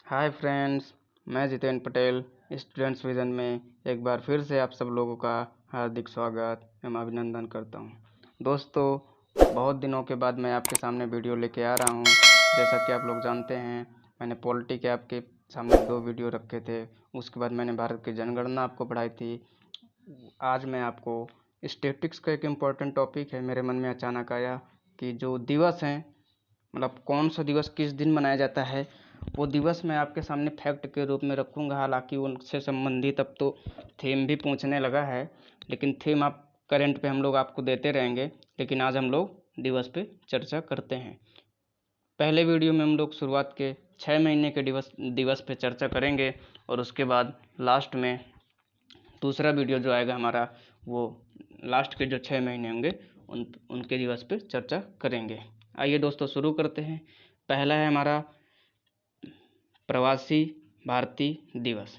Hi friends, मैं Jitendra Patel students vision में एक बार फिर से आप सब लोगों का हार्दिक स्वागत एवं अभिनंदन करता हूं। दोस्तों, बहुत दिनों के बाद मैं आपके सामने वीडियो लेके आ रहा हूं। जैसा कि आप लोग जानते हैं, मैंने पॉलिटी के आपके सामने 2 वीडियो रखे थे। उसके बाद मैंने भारत की जनगणना आपको पढ़ाई थी। आज मैं आपको स्टैटिस्टिक्स का एक इम्पॉर्टेंट टॉपिक है, मेरे मन में अचानक आया कि जो दिवस हैं, मतलब कौन सा दिवस किस दिन मनाया जाता है, वो दिवस मैं आपके सामने फैक्ट के रूप में रखूँगा। हालांकि उनसे संबंधित अब तो थीम भी पूछने लगा है, लेकिन थीम आप करंट पे हम लोग आपको देते रहेंगे। लेकिन आज हम लोग दिवस पे चर्चा करते हैं। पहले वीडियो में हम लोग शुरुआत के 6 महीने के दिवस पे चर्चा करेंगे, और उसके बाद लास्ट में दूसरा वीडियो जो आएगा हमारा, वो लास्ट के जो 6 महीने होंगे उनके दिवस पे चर्चा करेंगे। आइए दोस्तों, शुरू करते हैं। पहला है हमारा प्रवासी भारतीय दिवस,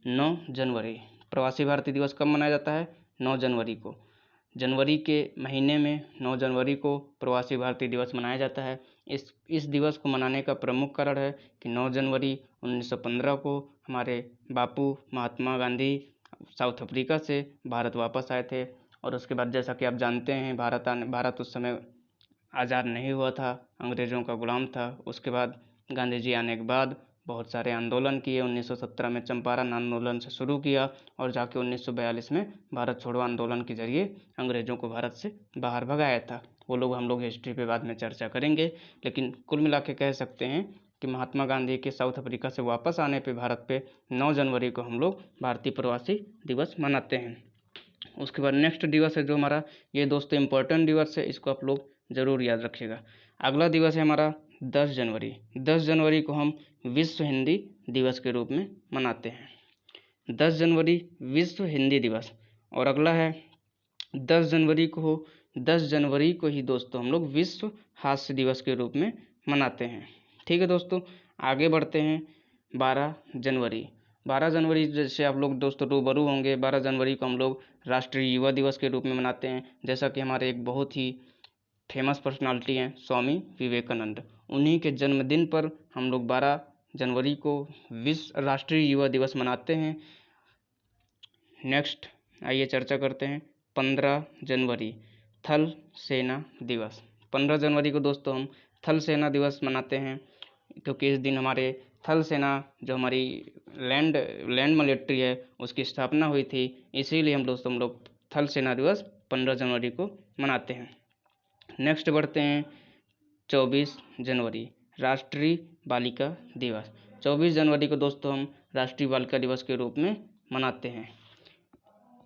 9 जनवरी। प्रवासी भारतीय दिवस कब मनाया जाता है? 9 जनवरी को। जनवरी के महीने में 9 जनवरी को प्रवासी भारतीय दिवस मनाया जाता है। इस दिवस को मनाने का प्रमुख कारण है कि 9 जनवरी 1915 को हमारे बापू महात्मा गांधी साउथ अफ्रीका से भारत वापस आए थे। और उसके बाद जैसा कि आप जानते हैं, भारत उस समय आज़ाद नहीं हुआ था, अंग्रेज़ों का गुलाम था। उसके बाद गांधी जी आने के बाद बहुत सारे आंदोलन किए। 1917 में चंपारण आंदोलन से शुरू किया, और जाके 1942 में भारत छोड़ो आंदोलन के जरिए अंग्रेज़ों को भारत से बाहर भगाया था। वो लोग हम लोग हिस्ट्री पे बाद में चर्चा करेंगे। लेकिन कुल मिला के कह सकते हैं कि महात्मा गांधी के साउथ अफ्रीका से वापस आने पे भारत पे 9 जनवरी को हम लोग भारतीय प्रवासी दिवस मनाते हैं। उसके बाद नेक्स्ट दिवस है जो हमारा, ये दोस्तों इम्पोर्टेंट दिवस है, इसको आप लोग ज़रूर याद रखिएगा। अगला दिवस है हमारा 10 जनवरी। 10 जनवरी को हम विश्व हिंदी दिवस के रूप में मनाते हैं। 10 जनवरी विश्व हिंदी दिवस। और अगला है 10 जनवरी को 10 जनवरी को ही दोस्तों हम लोग विश्व हास्य दिवस के रूप में मनाते हैं। ठीक है दोस्तों, आगे बढ़ते हैं। 12 जनवरी। 12 जनवरी जैसे आप लोग दोस्तों रूबरू होंगे, 12 जनवरी को हम लोग राष्ट्रीय युवा दिवस के रूप में मनाते हैं। जैसा कि हमारे एक बहुत ही फेमस पर्सनालिटी हैं स्वामी विवेकानंद, उन्हीं के जन्मदिन पर हम लोग 12 जनवरी को विश्व राष्ट्रीय युवा दिवस मनाते हैं। नेक्स्ट आइए चर्चा करते हैं 15 जनवरी थल सेना दिवस। 15 जनवरी को दोस्तों हम थल सेना दिवस मनाते हैं, क्योंकि इस दिन हमारे थल सेना जो हमारी लैंड मिलिट्री है उसकी स्थापना हुई थी। इसीलिए हम लोग थल सेना दिवस 15 जनवरी को मनाते हैं। नेक्स्ट बढ़ते हैं 24 जनवरी राष्ट्रीय बालिका दिवस। 24 जनवरी को दोस्तों हम राष्ट्रीय बालिका दिवस के रूप में मनाते हैं।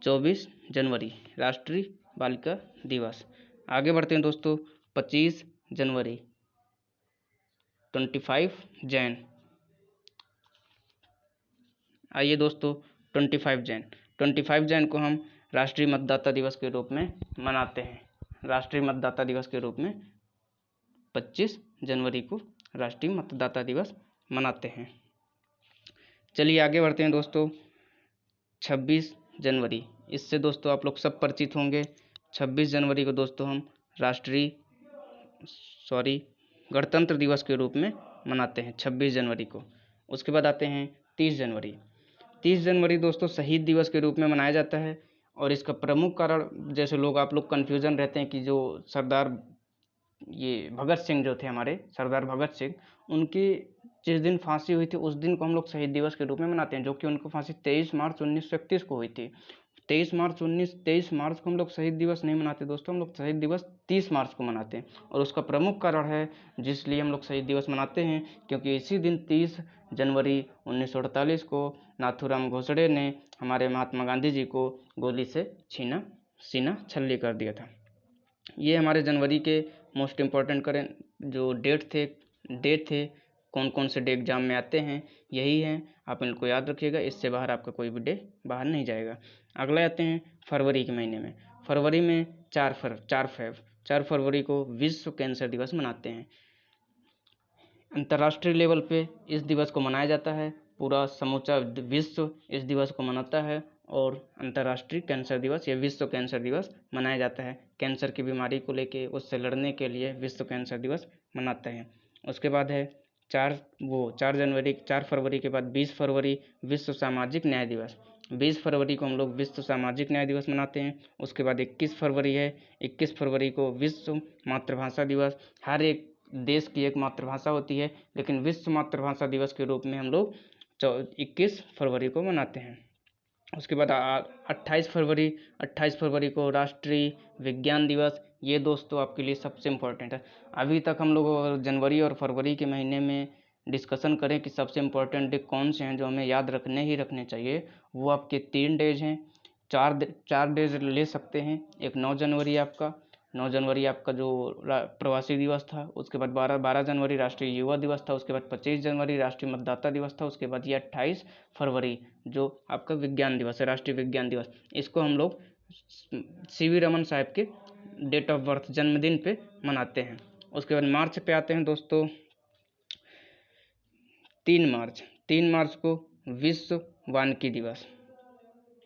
24 जनवरी राष्ट्रीय बालिका दिवस। आगे बढ़ते हैं दोस्तों 25 जनवरी 25 जैन। आइए दोस्तों 25 जैन को हम राष्ट्रीय मतदाता दिवस के रूप में मनाते हैं। राष्ट्रीय मतदाता दिवस के रूप में 25 जनवरी को राष्ट्रीय मतदाता दिवस मनाते हैं। चलिए आगे बढ़ते हैं दोस्तों 26 जनवरी। इससे दोस्तों आप लोग सब परिचित होंगे। 26 जनवरी को दोस्तों हम गणतंत्र दिवस के रूप में मनाते हैं 26 जनवरी को। उसके बाद आते हैं 30 जनवरी। 30 जनवरी दोस्तों शहीद दिवस के रूप में मनाया जाता है। और इसका प्रमुख कारण, जैसे आप लोग कन्फ्यूज़न रहते हैं कि जो भगत सिंह जो थे, हमारे सरदार भगत सिंह, उनकी जिस दिन फांसी हुई थी उस दिन को हम लोग शहीद दिवस के रूप में मनाते हैं, जो कि उनको फांसी 23 मार्च 1931 को हुई थी। 23 मार्च को हम लोग शहीद दिवस नहीं मनाते दोस्तों, हम लोग शहीद दिवस 30 मार्च को मनाते हैं। और उसका प्रमुख कारण है जिसलिए हम लोग शहीद दिवस मनाते हैं, क्योंकि इसी दिन 30 जनवरी 1948 को नाथूराम गोडसे ने हमारे महात्मा गांधी जी को गोली से सीना छल्ली कर दिया था। ये हमारे जनवरी के मोस्ट इम्पॉर्टेंट जो डेट थे, कौन कौन से डे एग्जाम में आते हैं, यही हैं। आप इनको याद रखिएगा, इससे बाहर आपका कोई भी डे बाहर नहीं जाएगा। अगला आते हैं फरवरी के महीने में। फरवरी में 4 फरवरी को विश्व कैंसर दिवस मनाते हैं। अंतर्राष्ट्रीय लेवल पे इस दिवस को मनाया जाता है। पूरा समूचा विश्व इस दिवस को मनाता है, और अंतर्राष्ट्रीय कैंसर दिवस या विश्व कैंसर दिवस मनाया जाता है। कैंसर की बीमारी को लेके, उससे लड़ने के लिए विश्व कैंसर दिवस मनाते हैं। उसके बाद है 4 फरवरी के बाद 20 फरवरी विश्व सामाजिक न्याय दिवस। 20 फरवरी को हम लोग विश्व सामाजिक न्याय दिवस मनाते हैं। उसके बाद 21 फरवरी है, 21 फरवरी को विश्व मातृभाषा दिवस। हर एक देश की एक मातृभाषा होती है, लेकिन विश्व मातृभाषा दिवस के रूप में हम लोग 21 फरवरी को मनाते हैं। उसके बाद 28 फरवरी को राष्ट्रीय विज्ञान दिवस। ये दोस्तों आपके लिए सबसे इम्पोर्टेंट है। अभी तक हम लोग जनवरी और फरवरी के महीने में डिस्कशन करें कि सबसे इम्पोर्टेंट डे कौन से हैं जो हमें याद रखने चाहिए, वो आपके 3 डेज हैं। 4 डेज ले सकते हैं। एक 9 जनवरी आपका जो प्रवासी दिवस था। उसके बाद 12 जनवरी राष्ट्रीय युवा दिवस था। उसके बाद 25 जनवरी राष्ट्रीय मतदाता दिवस था। उसके बाद ये 28 फरवरी जो आपका विज्ञान दिवस है, राष्ट्रीय विज्ञान दिवस। इसको हम लोग CV रमन साहब के डेट ऑफ बर्थ जन्मदिन पे मनाते हैं। उसके बाद मार्च पे आते हैं दोस्तों। 3 मार्च को विश्व वानिकी दिवस,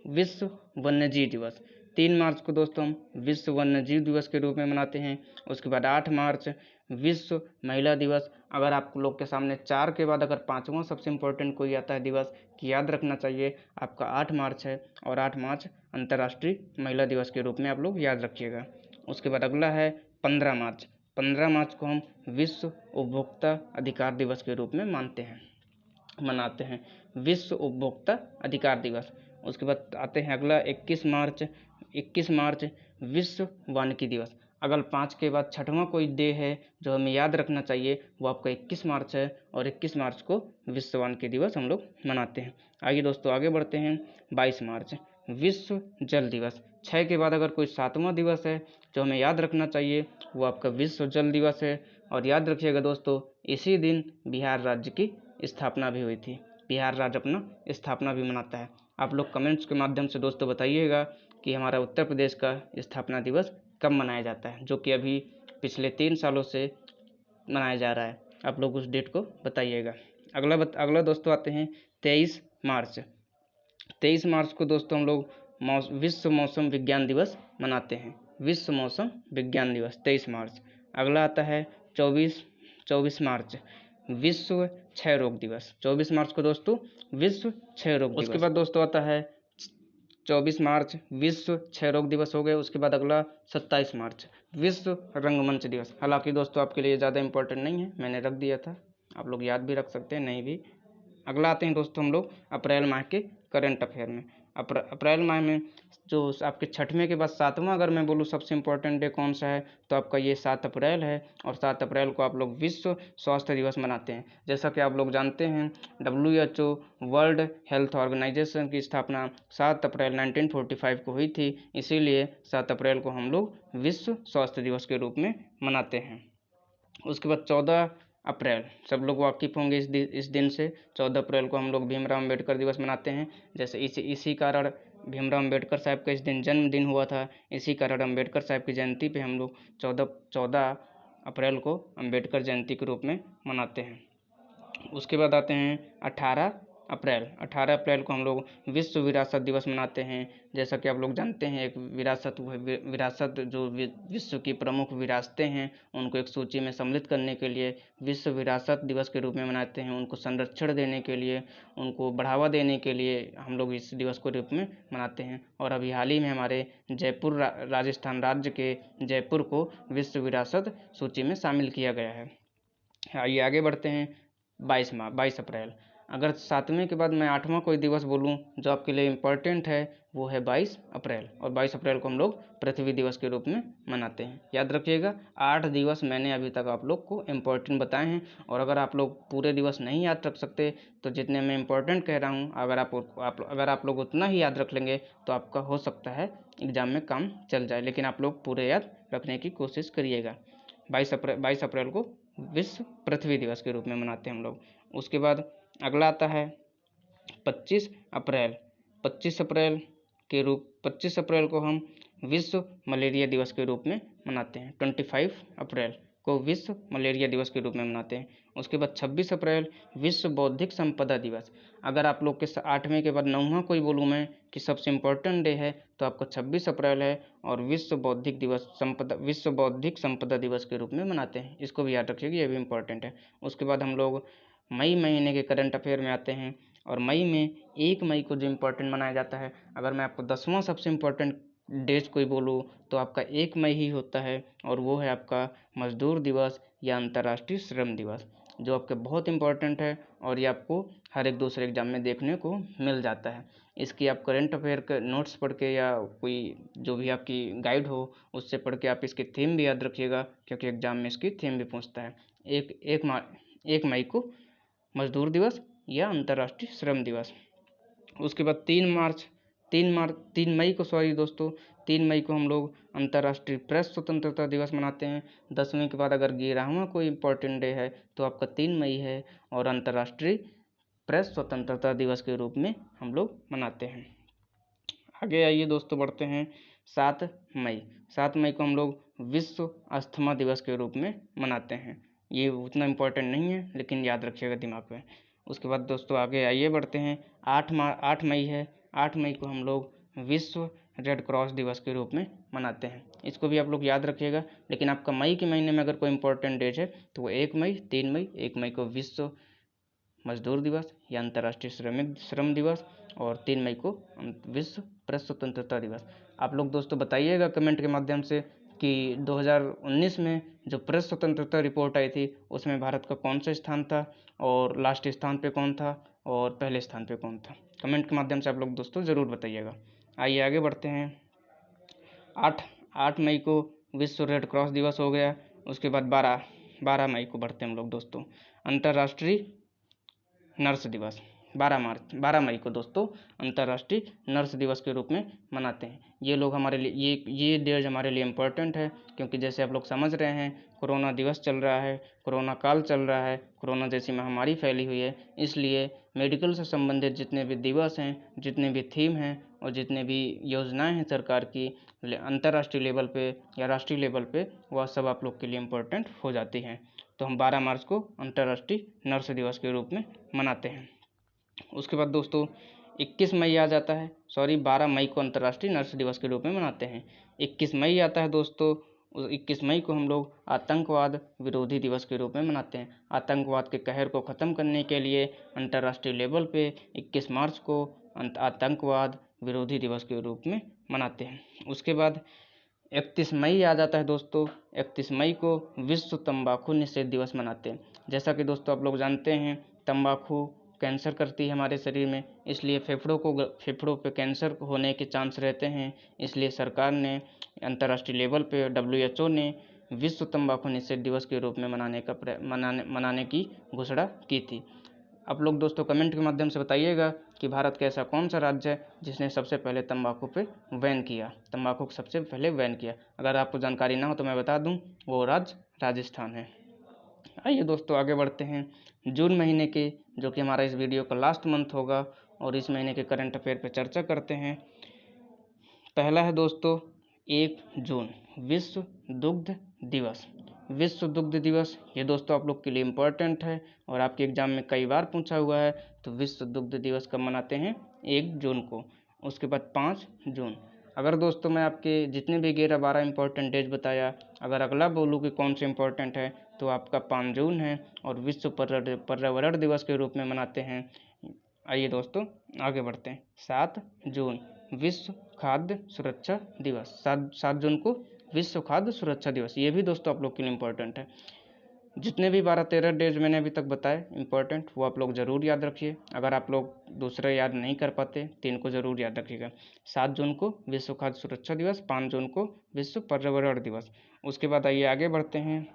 विश्व वन्यजीव दिवस। 3 मार्च को दोस्तों हम विश्व वन्यजीव दिवस के रूप में मनाते हैं। उसके बाद 8 मार्च विश्व महिला दिवस। अगर आप लोग के सामने 4 के बाद अगर 5वां सबसे इम्पोर्टेंट कोई आता है दिवस कि याद रखना चाहिए, आपका 8 मार्च है, और 8 मार्च अंतर्राष्ट्रीय महिला दिवस के रूप में आप लोग याद रखिएगा। उसके बाद अगला है 15 मार्च। 15 मार्च को हम विश्व उपभोक्ता अधिकार दिवस के रूप में मनाते हैं, विश्व उपभोक्ता अधिकार दिवस। उसके बाद आते हैं अगला 21 मार्च विश्व वानिकी दिवस। अगर 5 के बाद 6वां कोई डे है जो हमें याद रखना चाहिए, वो आपका 21 मार्च है, और 21 मार्च को विश्व वानिकी दिवस हम लोग मनाते हैं। आइए दोस्तों आगे बढ़ते हैं। 22 मार्च विश्व जल दिवस। 6 के बाद अगर कोई 7वां दिवस है जो हमें याद रखना चाहिए, वो आपका विश्व जल दिवस है। और याद रखिएगा दोस्तों, इसी दिन बिहार राज्य की स्थापना भी हुई थी। बिहार राज्य अपना स्थापना भी मनाता है। आप लोग कमेंट्स के माध्यम से दोस्तों बताइएगा कि हमारा उत्तर प्रदेश का स्थापना दिवस कब मनाया जाता है, जो कि अभी पिछले 3 सालों से मनाया जा रहा है। आप लोग उस डेट को बताइएगा। अगला दोस्तों आते हैं 23 मार्च। 23 मार्च को दोस्तों हम लोग विश्व मौसम विज्ञान दिवस मनाते हैं, विश्व मौसम विज्ञान दिवस 23 मार्च। अगला आता है 24 मार्च विश्व क्षय रोग दिवस। 24 मार्च को दोस्तों विश्व क्षय रोग दिवस। उसके बाद दोस्तों आता है 24 मार्च विश्व क्षय रोग दिवस हो गए। उसके बाद अगला 27 मार्च विश्व रंगमंच दिवस। हालांकि दोस्तों आपके लिए ज़्यादा इंपॉर्टेंट नहीं है, मैंने रख दिया था, आप लोग याद भी रख सकते हैं, नहीं भी। अगला आते हैं दोस्तों हम लोग अप्रैल माह के करंट अफेयर में। अप्रैल माह में जो आपके 6वें के बाद 7वां अगर मैं बोलूँ सबसे इम्पोर्टेंट डे कौन सा है, तो आपका ये 7 अप्रैल है। और 7 अप्रैल को आप लोग विश्व स्वास्थ्य दिवस मनाते हैं। जैसा कि आप लोग जानते हैं, WHO वर्ल्ड हेल्थ ऑर्गेनाइजेशन की स्थापना 7 अप्रैल 1945 को हुई थी। इसीलिए 7 अप्रैल को हम लोग विश्व स्वास्थ्य दिवस के रूप में मनाते हैं। उसके बाद 14 अप्रैल, सब लोग वाकिफ़ होंगे इस दिन से। 14 अप्रैल को हम लोग भीमराव अम्बेडकर दिवस मनाते हैं। जैसे इसी कारण भीमराव अम्बेडकर साहब का इस दिन जन्मदिन हुआ था, इसी कारण अम्बेडकर साहब की जयंती पे हम लोग 14 अप्रैल को अम्बेडकर जयंती के रूप में मनाते हैं। उसके बाद आते हैं 18 अप्रैल को हम लोग विश्व विरासत दिवस मनाते हैं। जैसा कि आप लोग जानते हैं, एक विरासत जो विश्व की प्रमुख विरासतें हैं उनको एक सूची में सम्मिलित करने के लिए विश्व विरासत दिवस के रूप में मनाते हैं। उनको संरक्षण देने के लिए, उनको बढ़ावा देने के लिए हम लोग इस दिवस को रूप में मनाते हैं। और अभी हाल ही में हमारे जयपुर राजस्थान राज्य के जयपुर को विश्व विरासत सूची में शामिल किया गया है। आइए आगे बढ़ते हैं। 22 अप्रैल। अगर 7वें के बाद मैं 8वां कोई दिवस बोलूं जो आपके लिए इम्पोर्टेंट है, वो है 22 अप्रैल। और 22 अप्रैल को हम लोग पृथ्वी दिवस के रूप में मनाते हैं। याद रखिएगा, 8 दिवस मैंने अभी तक आप लोग को इम्पोर्टेंट बताए हैं। और अगर आप लोग पूरे दिवस नहीं याद रख सकते, तो जितने मैं इम्पोर्टेंट कह रहा हूँ, अगर आप लोग उतना ही याद रख लेंगे तो आपका हो सकता है एग्ज़ाम में काम चल जाए। लेकिन आप लोग पूरे याद रखने की कोशिश करिएगा। 22 अप्रैल को विश्व पृथ्वी दिवस के रूप में मनाते हैं हम लोग। उसके बाद अगला आता है 25 अप्रैल। 25 अप्रैल को हम विश्व मलेरिया दिवस के रूप में मनाते हैं। 25 अप्रैल को विश्व मलेरिया दिवस के रूप में मनाते हैं। उसके बाद 26 अप्रैल विश्व बौद्धिक संपदा दिवस। अगर आप लोग के 8वें के बाद 9वां कोई बोलूँ मैं कि सबसे इम्पोर्टेंट डे है तो आपका 26 अप्रैल है और विश्व बौद्धिक संपदा दिवस के रूप में मनाते हैं। इसको भी याद रखिएगा, ये भी इम्पोर्टेंट है। उसके बाद हम लोग मई महीने के करंट अफेयर में आते हैं और मई में 1 मई को जो इम्पोर्टेंट मनाया जाता है, अगर मैं आपको 10वां सबसे इम्पोर्टेंट डेज कोई बोलूँ तो आपका 1 मई ही होता है और वो है आपका मजदूर दिवस या अंतर्राष्ट्रीय श्रम दिवस, जो आपके बहुत इम्पोर्टेंट है और ये आपको हर एक दूसरे एग्जाम में देखने को मिल जाता है। इसकी आप करंट अफेयर के नोट्स पढ़ के या कोई जो भी आपकी गाइड हो उससे पढ़ के आप इसकी थीम भी याद रखिएगा, क्योंकि एग्जाम में इसकी थीम भी पूछता है। एक मई को मजदूर दिवस या अंतर्राष्ट्रीय श्रम दिवस। उसके बाद 3 मई को 3 मई को हम लोग अंतर्राष्ट्रीय प्रेस स्वतंत्रता दिवस मनाते हैं। 10वीं के बाद अगर 11वां कोई इम्पोर्टेंट डे है तो आपका 3 मई है और अंतर्राष्ट्रीय प्रेस स्वतंत्रता दिवस के रूप में हम लोग मनाते हैं। आगे आइए दोस्तों, बढ़ते हैं 7 मई। 7 मई को हम लोग विश्व अस्थमा दिवस के रूप में मनाते हैं। ये उतना इम्पोर्टेंट नहीं है लेकिन याद रखिएगा दिमाग में। उसके बाद दोस्तों आगे आइए बढ़ते हैं 8 मई है। 8 मई को हम लोग विश्व रेड क्रॉस दिवस के रूप में मनाते हैं। इसको भी आप लोग याद रखिएगा। लेकिन आपका मई के महीने में अगर कोई इम्पोर्टेंट डेट है तो वो 1 मई, 3 मई, 1 मई को विश्व मजदूर दिवस या अंतर्राष्ट्रीय श्रम दिवस और 3 मई को विश्व प्रेस स्वतंत्रता दिवस। आप लोग दोस्तों बताइएगा कमेंट के माध्यम से कि 2019 में जो प्रेस स्वतंत्रता रिपोर्ट आई थी उसमें भारत का कौन सा स्थान था और लास्ट स्थान पे कौन था और पहले स्थान पे कौन था। कमेंट के माध्यम से आप लोग दोस्तों ज़रूर बताइएगा। आइए आगे बढ़ते हैं। 8 मई को विश्व रेड क्रॉस दिवस हो गया। उसके बाद 12 मई को बढ़ते हैं हम लोग दोस्तों अंतर्राष्ट्रीय नर्स दिवस। 12 मई को दोस्तों अंतर्राष्ट्रीय नर्स दिवस के रूप में मनाते हैं। ये लोग हमारे लिए ये डेज हमारे लिए इम्पोर्टेंट है, क्योंकि जैसे आप लोग समझ रहे हैं कोरोना दिवस चल रहा है, कोरोना काल चल रहा है, कोरोना जैसी महामारी फैली हुई है, इसलिए मेडिकल से संबंधित जितने भी दिवस हैं, जितने भी थीम हैं और जितने भी योजनाएं हैं सरकार की अंतर्राष्ट्रीय लेवल पे या राष्ट्रीय लेवल पे, वह सब आप लोग के लिए इम्पोर्टेंट हो जाती हैं। तो हम 12 मार्च को अंतर्राष्ट्रीय नर्स दिवस के रूप में मनाते हैं। उसके बाद दोस्तों 21 मई आ जाता है, 12 मई को अंतर्राष्ट्रीय नर्स दिवस के रूप में मनाते हैं। 21 मई आता है दोस्तों, 21 मई को हम लोग आतंकवाद विरोधी दिवस के रूप में मनाते हैं। आतंकवाद के कहर को ख़त्म करने के लिए अंतर्राष्ट्रीय लेवल पे 21 मार्च को आतंकवाद विरोधी दिवस के रूप में मनाते हैं। उसके बाद 31 मई आ जाता है दोस्तों। 31 मई को विश्व तंबाकू निषेध दिवस मनाते हैं। जैसा कि दोस्तों आप लोग जानते हैं तंबाकू कैंसर करती है हमारे शरीर में, इसलिए फेफड़ों पे कैंसर होने के चांस रहते हैं। इसलिए सरकार ने अंतर्राष्ट्रीय लेवल पे WHO ने विश्व तंबाकू निषेध दिवस के रूप में मनाने की घोषणा की थी। आप लोग दोस्तों कमेंट के माध्यम से बताइएगा कि भारत का ऐसा कौन सा राज्य है जिसने सबसे पहले तंबाकू पे बैन किया, तंबाकू को सबसे पहले बैन किया। अगर आपको जानकारी ना हो तो मैं बता दूं, वो राज्य राजस्थान है। आइए दोस्तों आगे बढ़ते हैं जून महीने के, जो कि हमारा इस वीडियो का लास्ट मंथ होगा, और इस महीने के करंट अफेयर पे चर्चा करते हैं। पहला है दोस्तों 1 जून विश्व दुग्ध दिवस। विश्व दुग्ध दिवस ये दोस्तों आप लोग के लिए इम्पोर्टेंट है और आपके एग्जाम में कई बार पूछा हुआ है। तो विश्व दुग्ध दिवस कब मनाते हैं? 1 जून को। उसके बाद 5 जून। अगर दोस्तों मैं आपके जितने भी 11-12 इंपॉर्टेंट डेज बताया, अगर अगला बोलूँ कि कौन से इंपॉर्टेंट है तो आपका 5 जून है और विश्व पर्यावरण दिवस के रूप में मनाते हैं। आइए दोस्तों आगे बढ़ते हैं। 7 जून विश्व खाद्य सुरक्षा दिवस। 7 जून को विश्व खाद्य सुरक्षा दिवस, ये भी दोस्तों आप लोग के लिए इम्पोर्टेंट है। जितने भी 12-13 डेज मैंने अभी तक बताए इम्पोर्टेंट, वो आप लोग ज़रूर याद रखिए। अगर आप लोग दूसरे याद नहीं कर पाते तो इनको ज़रूर याद रखिएगा। 7 जून को विश्व खाद्य सुरक्षा दिवस, 5 जून को विश्व पर्यावरण दिवस। उसके बाद आइए आगे बढ़ते हैं।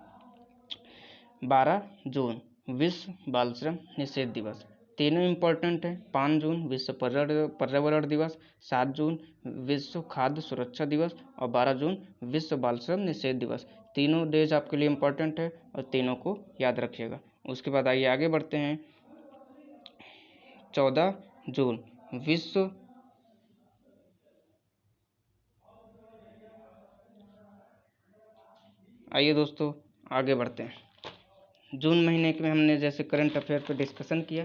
12 जून विश्व बाल श्रम निषेध दिवस। तीनों इम्पोर्टेंट है। 5 जून विश्व पर्यावरण दिवस, 7 जून विश्व खाद्य सुरक्षा दिवस और 12 जून विश्व बाल श्रम निषेध दिवस। तीनों डेज आपके लिए इम्पोर्टेंट है और तीनों को याद रखिएगा। उसके बाद आइए आगे बढ़ते हैं। 14 जून विश्व आइए दोस्तों आगे बढ़ते हैं। जून महीने के में हमने जैसे करंट अफेयर पे डिस्कशन किया,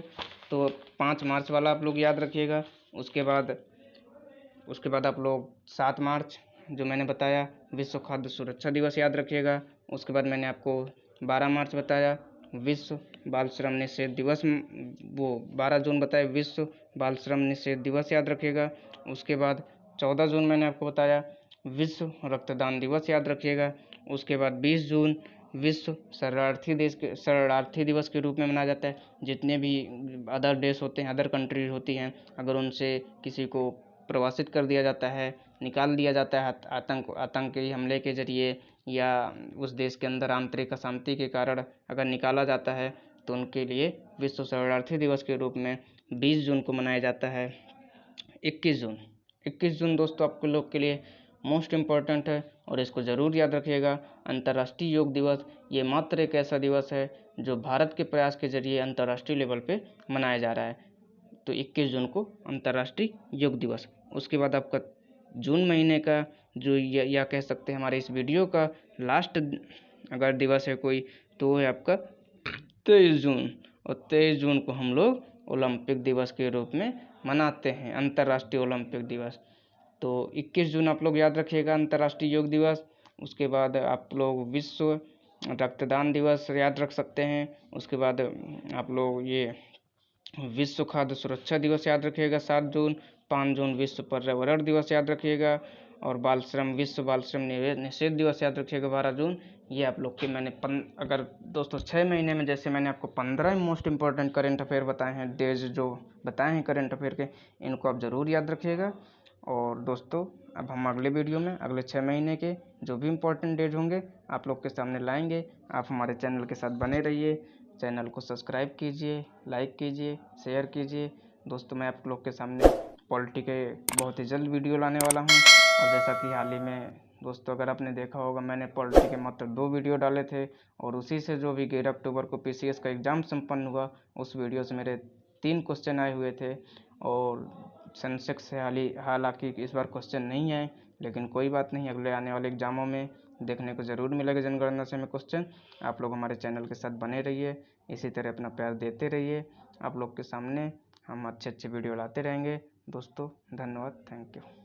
तो 5 मार्च वाला आप लोग याद रखिएगा। उसके बाद आप लोग 7 मार्च जो मैंने बताया विश्व खाद्य सुरक्षा दिवस याद रखिएगा। उसके बाद मैंने आपको 12 मार्च बताया विश्व बाल श्रम निषेध दिवस, वो 12 जून बताया विश्व बाल श्रम निषेध दिवस याद रखिएगा। उसके बाद 14 जून मैंने आपको बताया विश्व रक्तदान दिवस याद रखिएगा। उसके बाद 20 जून विश्व शरणार्थी दिवस के रूप में मनाया जाता है। जितने भी अदर देश होते हैं, अदर कंट्रीज होती हैं, अगर उनसे किसी को प्रवासित कर दिया जाता है, निकाल दिया जाता है आतंकी हमले के जरिए, या उस देश के अंदर आंतरिक अशांति के कारण अगर निकाला जाता है, तो उनके लिए विश्व शरणार्थी दिवस के रूप में 20 जून को मनाया जाता है। 21 जून दोस्तों आपके लोग के लिए मोस्ट इम्पॉर्टेंट है और इसको ज़रूर याद रखिएगा। अंतर्राष्ट्रीय योग दिवस, ये मात्र एक ऐसा दिवस है जो भारत के प्रयास के जरिए अंतर्राष्ट्रीय लेवल पे मनाया जा रहा है। तो 21 जून को अंतर्राष्ट्रीय योग दिवस। उसके बाद आपका जून महीने का जो या कह सकते हैं हमारे इस वीडियो का लास्ट अगर दिवस है कोई, तो वो है आपका 23 जून। और 23 जून को हम लोग ओलंपिक दिवस के रूप में मनाते हैं, अंतर्राष्ट्रीय ओलंपिक दिवस। तो 21 जून आप लोग याद रखिएगा अंतर्राष्ट्रीय योग दिवस। उसके बाद आप लोग विश्व रक्तदान दिवस याद रख सकते हैं। उसके बाद आप लोग ये विश्व खाद्य सुरक्षा दिवस याद रखिएगा 7 जून। 5 जून विश्व पर्यावरण दिवस याद रखिएगा। और विश्व बाल श्रम निषेध दिवस याद रखिएगा 12 जून। ये आप लोग के मैंने अगर दोस्तों 6 महीने में जैसे मैंने आपको 15 मोस्ट इंपॉर्टेंट करंट अफेयर बताए हैं, डेज जो बताए हैं करंट अफेयर के, इनको आप ज़रूर याद रखिएगा। और दोस्तों अब हम अगले वीडियो में अगले 6 महीने के जो भी इम्पोर्टेंट डेज होंगे आप लोग के सामने लाएंगे। आप हमारे चैनल के साथ बने रहिए। चैनल को सब्सक्राइब कीजिए, लाइक कीजिए, शेयर कीजिए। दोस्तों मैं आप लोग के सामने पॉलिटी के बहुत ही जल्द वीडियो लाने वाला हूं। और जैसा कि हाल ही में दोस्तों अगर आपने देखा होगा, मैंने पॉलिटी के मात्र 2 वीडियो डाले थे, और उसी से जो भी 11 अक्टूबर को PCS का एग्ज़ाम संपन्न हुआ, उस वीडियो से मेरे 3 क्वेश्चन आए हुए थे। और सेंसेक्स से हालांकि इस बार क्वेश्चन नहीं आए, लेकिन कोई बात नहीं, अगले आने वाले एग्ज़ामों में देखने को ज़रूर मिलेगा जनगणना से में क्वेश्चन। आप लोग हमारे चैनल के साथ बने रहिए, इसी तरह अपना प्यार देते रहिए। आप लोग के सामने हम अच्छे वीडियो लाते रहेंगे। दोस्तों धन्यवाद, थैंक यू।